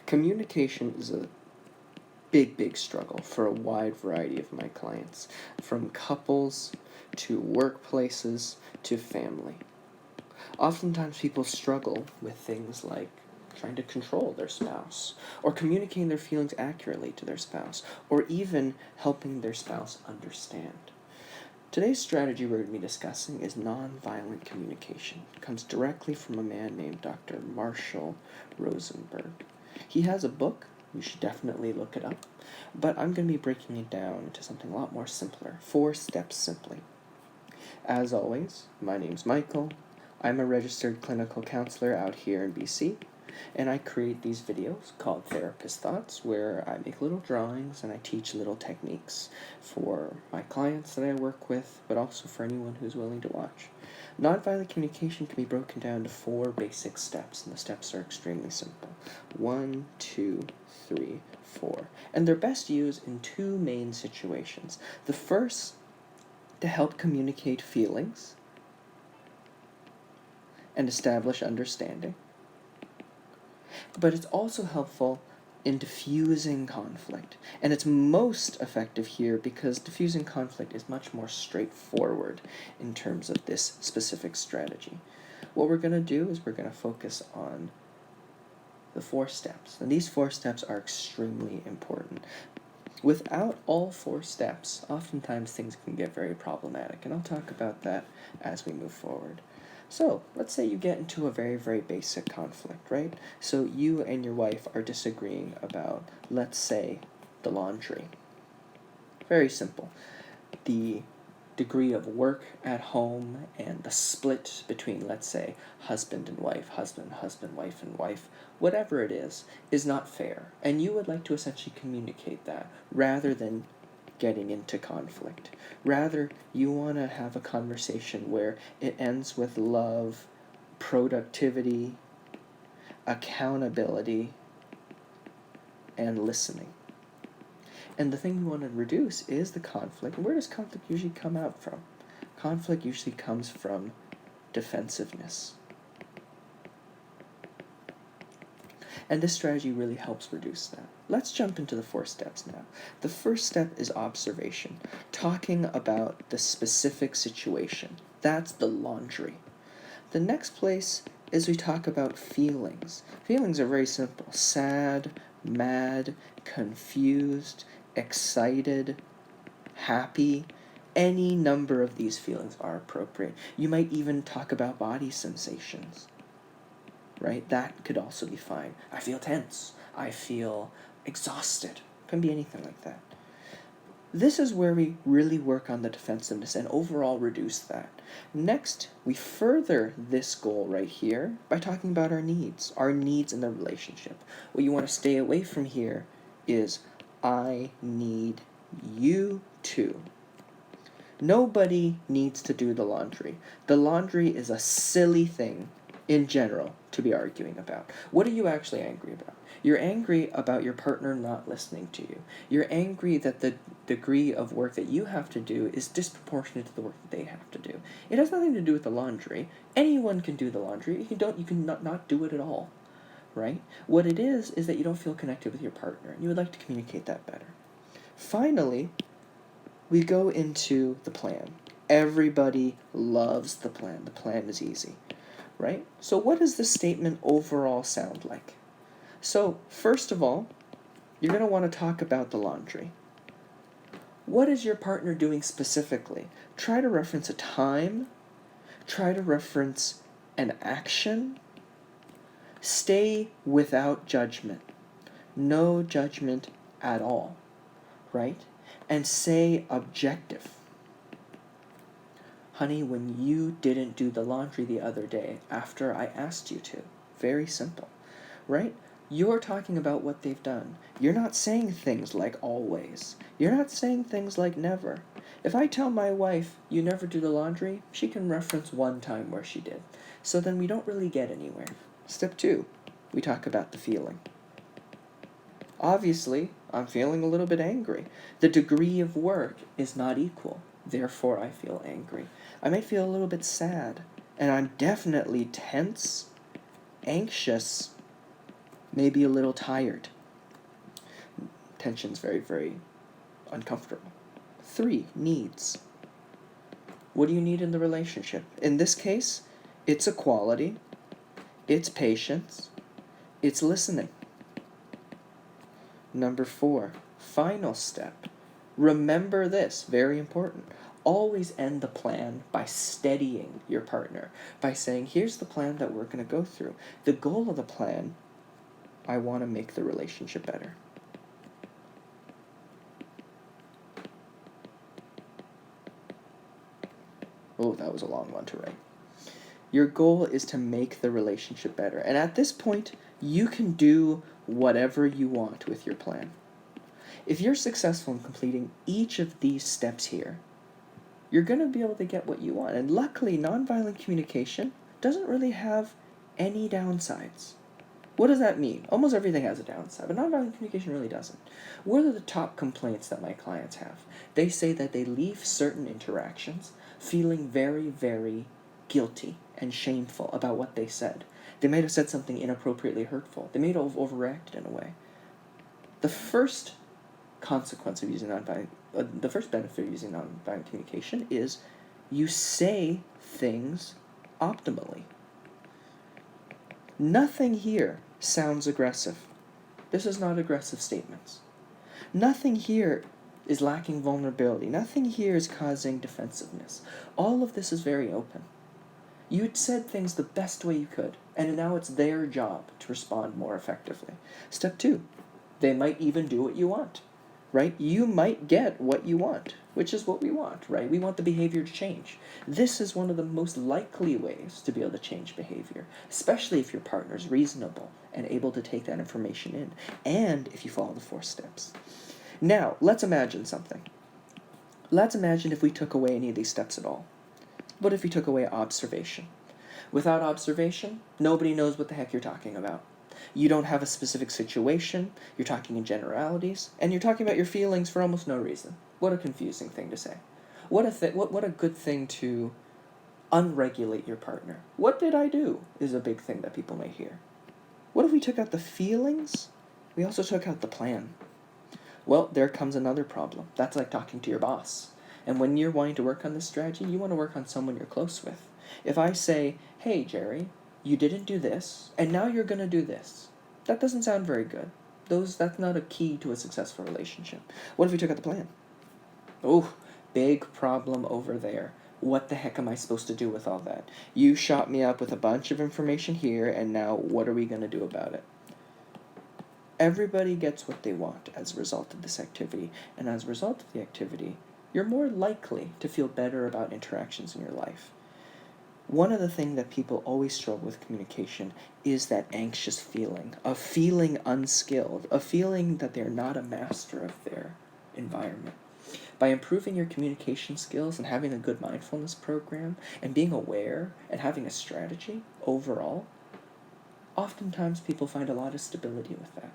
Communication is a big struggle for a wide variety of my clients, from couples to workplaces to family. Oftentimes people struggle with things like trying to control their spouse, or communicating their feelings accurately to their spouse, or even helping their spouse understand. Today's strategy we're going to be discussing is nonviolent communication. It comes directly from a man named Dr. Marshall Rosenberg. He has a book, you should definitely look it up, but I'm going to be breaking it down into something a lot more simpler, 4 steps simply. As always, my name's Michael. I'm a registered clinical counselor out here in BC, and I create these videos called Therapist Thoughts, where I make little drawings and I teach little techniques for my clients that I work with, but also for anyone who's willing to watch. Nonviolent communication can be broken down to 4 basic steps, and the steps are extremely simple. 1, 2, 3, 4. And they're best used in 2 main situations. The first, to help communicate feelings and establish understanding. But it's also helpful in diffusing conflict. And it's most effective here because diffusing conflict is much more straightforward in terms of this specific strategy. What we're going to do is we're going to focus on the 4 steps. And these 4 steps are extremely important. Without all 4 steps, oftentimes things can get very problematic, and I'll talk about that as we move forward. So, let's say you get into a very basic conflict, right? So you and your wife are disagreeing about, let's say, the laundry. Very simple. The degree of work at home and the split between, let's say, husband and wife, husband, wife and wife, whatever it is not fair. And you would like to essentially communicate that rather than getting into conflict. Rather, you want to have a conversation where it ends with love, productivity, accountability, and listening. And the thing we want to reduce is the conflict. And where does conflict usually come out from? Conflict usually comes from defensiveness. And this strategy really helps reduce that. Let's jump into the 4 steps now. The first step is observation, talking about the specific situation. That's the laundry. The next place is we talk about feelings. Feelings are very simple. Sad, mad, confused, excited, happy. Any number of these feelings are appropriate. You might even talk about body sensations. Right? That could also be fine. I feel tense. I feel exhausted. Can be anything like that. This is where we really work on the defensiveness and overall reduce that. Next, we further this goal right here by talking about our needs in the relationship. What you want to stay away from here is, I need you to. Nobody needs to do the laundry. The laundry is a silly thing in general to be arguing about. What are you actually angry about? You're angry about your partner not listening to you. You're angry that the degree of work that you have to do is disproportionate to the work that they have to do. It has nothing to do with the laundry. Anyone can do the laundry. You can not do it at all, right? What it is that you don't feel connected with your partner, and you would like to communicate that better. Finally, we go into the plan. Everybody loves the plan. The plan is easy. Right? So what does this statement overall sound like? So, first of all, you're going to want to talk about the laundry. What is your partner doing specifically? Try to reference a time. Try to reference an action. Stay without judgment. No judgment at all. Right? And say objective. Honey, when you didn't do the laundry the other day after I asked you to. Very simple, right? You're talking about what they've done. You're not saying things like always. You're not saying things like never. If I tell my wife, you never do the laundry, she can reference one time where she did. So then we don't really get anywhere. Step 2, we talk about the feeling. Obviously, I'm feeling a little bit angry. The degree of work is not equal. Therefore, I feel angry. I might feel a little bit sad. And I'm definitely tense, anxious, maybe a little tired. Tension's very, very uncomfortable. 3, needs. What do you need in the relationship? In this case, it's equality, it's patience, it's listening. Number 4, final step. Remember this, very important. Always end the plan by steadying your partner, by saying, here's the plan that we're going to go through. The goal of the plan, I want to make the relationship better. Oh, that was a long one to write. Your goal is to make the relationship better. And at this point, you can do whatever you want with your plan. If you're successful in completing each of these steps here, you're going to be able to get what you want. And luckily, nonviolent communication doesn't really have any downsides. What does that mean? Almost everything has a downside, but nonviolent communication really doesn't. What are the top complaints that my clients have? They say that they leave certain interactions feeling very, very guilty and shameful about what they said. They might have said something inappropriately hurtful. They may have overreacted in a way. The first consequence of using the first benefit of using nonviolent communication is you say things optimally. Nothing here sounds aggressive. This is not aggressive statements. Nothing here is lacking vulnerability. Nothing here is causing defensiveness. All of this is very open. You said things the best way you could, and now it's their job to respond more effectively. Step 2, they might even do what you want, right? You might get what you want, which is what we want, right? We want the behavior to change. This is one of the most likely ways to be able to change behavior, especially if your partner's reasonable and able to take that information in, and if you follow the 4 steps. Now, let's imagine something. Let's imagine if we took away any of these steps at all. What if we took away observation? Without observation, nobody knows what the heck you're talking about. You don't have a specific situation, you're talking in generalities, and you're talking about your feelings for almost no reason. What a confusing thing to say. What a good thing to unregulate your partner. What did I do is a big thing that people may hear. What if we took out the feelings? We also took out the plan. Well, there comes another problem. That's like talking to your boss. And when you're wanting to work on this strategy, you want to work on someone you're close with. If I say, hey, Jerry, you didn't do this, and now you're going to do this, that doesn't sound very good. That's not a key to a successful relationship. What if we took out the plan? Oh, big problem over there. What the heck am I supposed to do with all that? You shot me up with a bunch of information here, and now what are we going to do about it? Everybody gets what they want as a result of this activity, and as a result of the activity, you're more likely to feel better about interactions in your life. One of the things that people always struggle with communication is that anxious feeling, of feeling unskilled, of feeling that they're not a master of their environment. By improving your communication skills and having a good mindfulness program and being aware and having a strategy overall, oftentimes people find a lot of stability with that.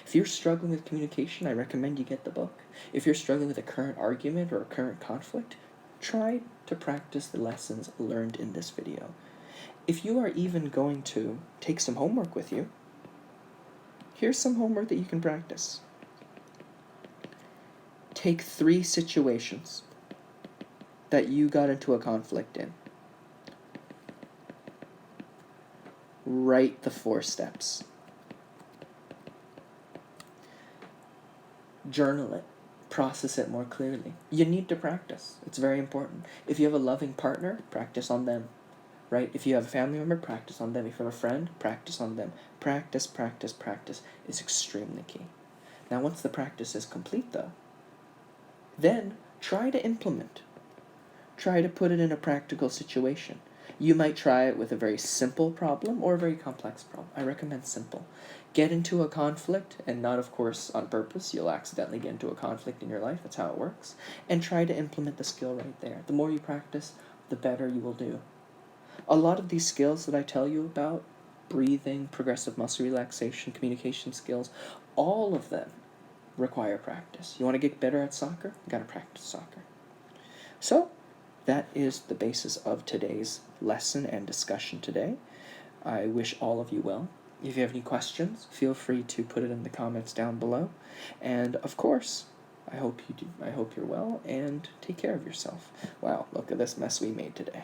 If you're struggling with communication, I recommend you get the book. If you're struggling with a current argument or a current conflict, try to practice the lessons learned in this video. If you are even going to take some homework with you, here's some homework that you can practice. Take 3 situations that you got into a conflict in. Write the 4 steps. Journal it. Process it more clearly. You need to practice. It's very important. If you have a loving partner, practice on them. Right? If you have a family member, practice on them. If you have a friend, practice on them. Practice, practice, practice is extremely key. Now, once the practice is complete, though, then try to implement. Try to put it in a practical situation. You might try it with a very simple problem or a very complex problem. I recommend simple. Get into a conflict, and not, of course, on purpose. You'll accidentally get into a conflict in your life. That's how it works. And try to implement the skill right there. The more you practice, the better you will do. A lot of these skills that I tell you about, breathing, progressive muscle relaxation, communication skills, all of them require practice. You want to get better at soccer? You got to practice soccer. So, that is the basis of today's lesson and discussion today. I wish all of you well. If you have any questions, feel free to put it in the comments down below. And of course, I hope you're well, and take care of yourself. Wow, look at this mess we made today.